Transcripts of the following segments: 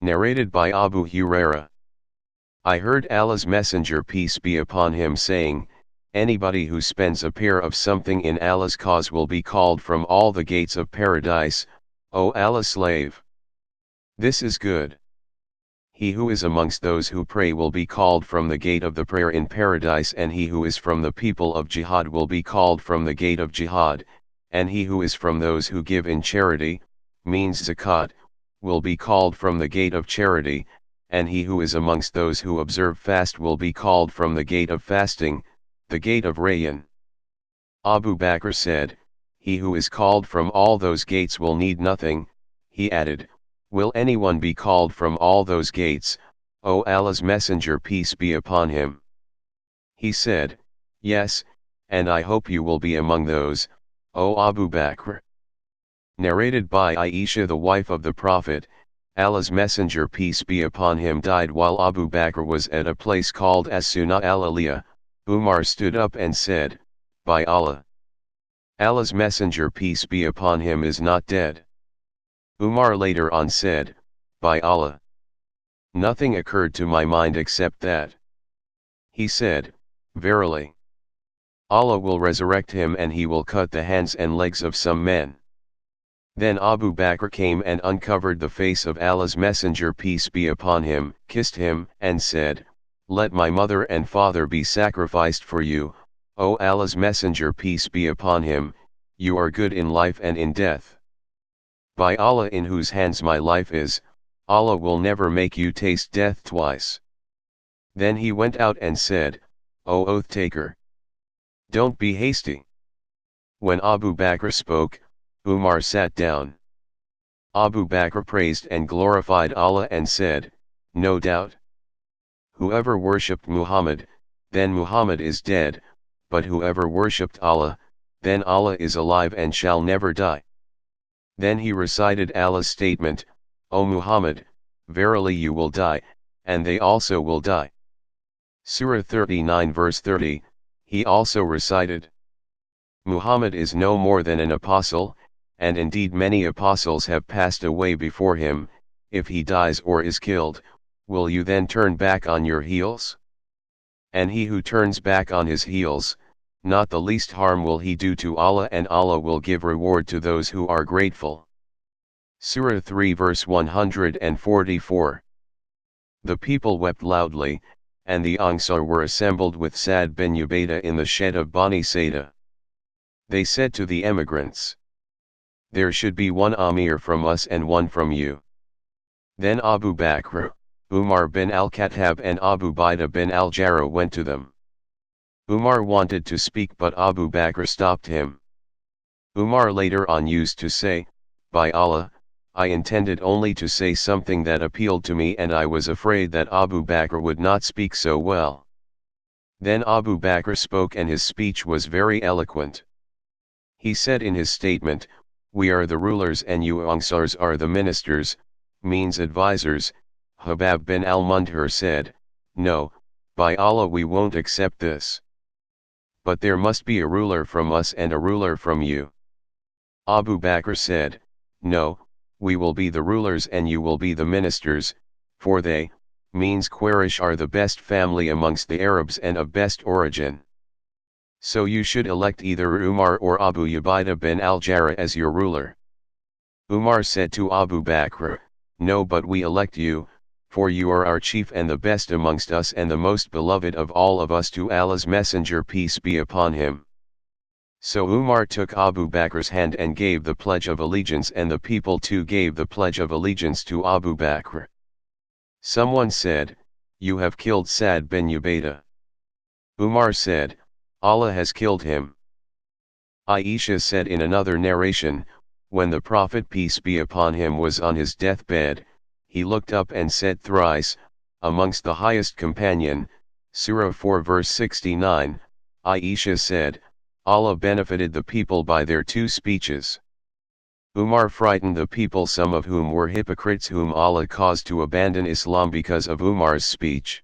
Narrated by Abu Huraira. I heard Allah's Messenger peace be upon him saying, anybody who spends a pair of something in Allah's cause will be called from all the gates of paradise, O Allah's slave. This is good. He who is amongst those who pray will be called from the gate of the prayer in paradise, and he who is from the people of jihad will be called from the gate of jihad, and he who is from those who give in charity, means zakat, will be called from the gate of charity, and he who is amongst those who observe fast will be called from the gate of fasting, the gate of Rayyan. Abu Bakr said, he who is called from all those gates will need nothing. He added, will anyone be called from all those gates, O Allah's Messenger peace be upon him? He said, yes, and I hope you will be among those, O Abu Bakr. Narrated by Aisha, the wife of the Prophet, Allah's Messenger peace be upon him died while Abu Bakr was at a place called As-Sunnah al-Aliyah. Umar stood up and said, by Allah, Allah's Messenger peace be upon him is not dead. Umar later on said, by Allah, nothing occurred to my mind except that. He said, verily, Allah will resurrect him and he will cut the hands and legs of some men. Then Abu Bakr came and uncovered the face of Allah's Messenger peace be upon him, kissed him, and said, let my mother and father be sacrificed for you, O Allah's Messenger peace be upon him, you are good in life and in death. By Allah in whose hands my life is, Allah will never make you taste death twice. Then he went out and said, O oath taker, don't be hasty. When Abu Bakr spoke, Umar sat down. Abu Bakr praised and glorified Allah and said, no doubt. Whoever worshipped Muhammad, then Muhammad is dead, but whoever worshipped Allah, then Allah is alive and shall never die. Then he recited Allah's statement, O Muhammad, verily you will die, and they also will die. Surah 39 verse 30, he also recited, Muhammad is no more than an apostle, and indeed many apostles have passed away before him. If he dies or is killed, will you then turn back on your heels? And he who turns back on his heels, not the least harm will he do to Allah, and Allah will give reward to those who are grateful. Surah 3 verse 144. The people wept loudly, and the Ansar were assembled with Sa'd bin Ubadah in the shed of Bani Saida. They said to the emigrants, there should be one Amir from us and one from you. Then Abu Bakr, Umar bin al-Khattab and Abu Ubaidah bin al-Jarrah went to them. Umar wanted to speak but Abu Bakr stopped him. Umar later on used to say, by Allah, I intended only to say something that appealed to me and I was afraid that Abu Bakr would not speak so well. Then Abu Bakr spoke and his speech was very eloquent. He said in his statement, we are the rulers and you Ansars are the ministers, means advisors. Habab bin al-Mundhir said, no, by Allah we won't accept this. But there must be a ruler from us and a ruler from you. Abu Bakr said, no, we will be the rulers and you will be the ministers, for they, means Quraysh are the best family amongst the Arabs and of best origin. So you should elect either Umar or Abu Ubaidah bin al-Jarrah as your ruler. Umar said to Abu Bakr, no, but we elect you, for you are our chief and the best amongst us and the most beloved of all of us to Allah's Messenger peace be upon him. So Umar took Abu Bakr's hand and gave the pledge of allegiance, and the people too gave the pledge of allegiance to Abu Bakr. Someone said, you have killed Sa'd bin Ubadah. Umar said, Allah has killed him. Aisha said in another narration, when the Prophet peace be upon him was on his deathbed, he looked up and said thrice, amongst the highest companion, Surah 4 verse 69, Aisha said, Allah benefited the people by their two speeches. Umar frightened the people, some of whom were hypocrites whom Allah caused to abandon Islam because of Umar's speech.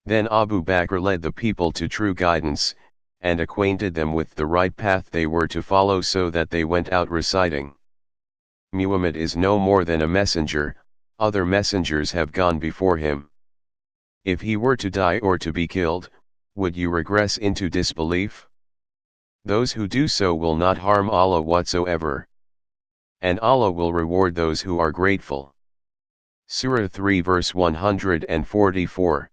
Then Abu Bakr led the people to true guidance, and acquainted them with the right path they were to follow, so that they went out reciting, Muhammad is no more than a messenger, other messengers have gone before him. If he were to die or to be killed, would you regress into disbelief? Those who do so will not harm Allah whatsoever. And Allah will reward those who are grateful. Surah 3 verse 144.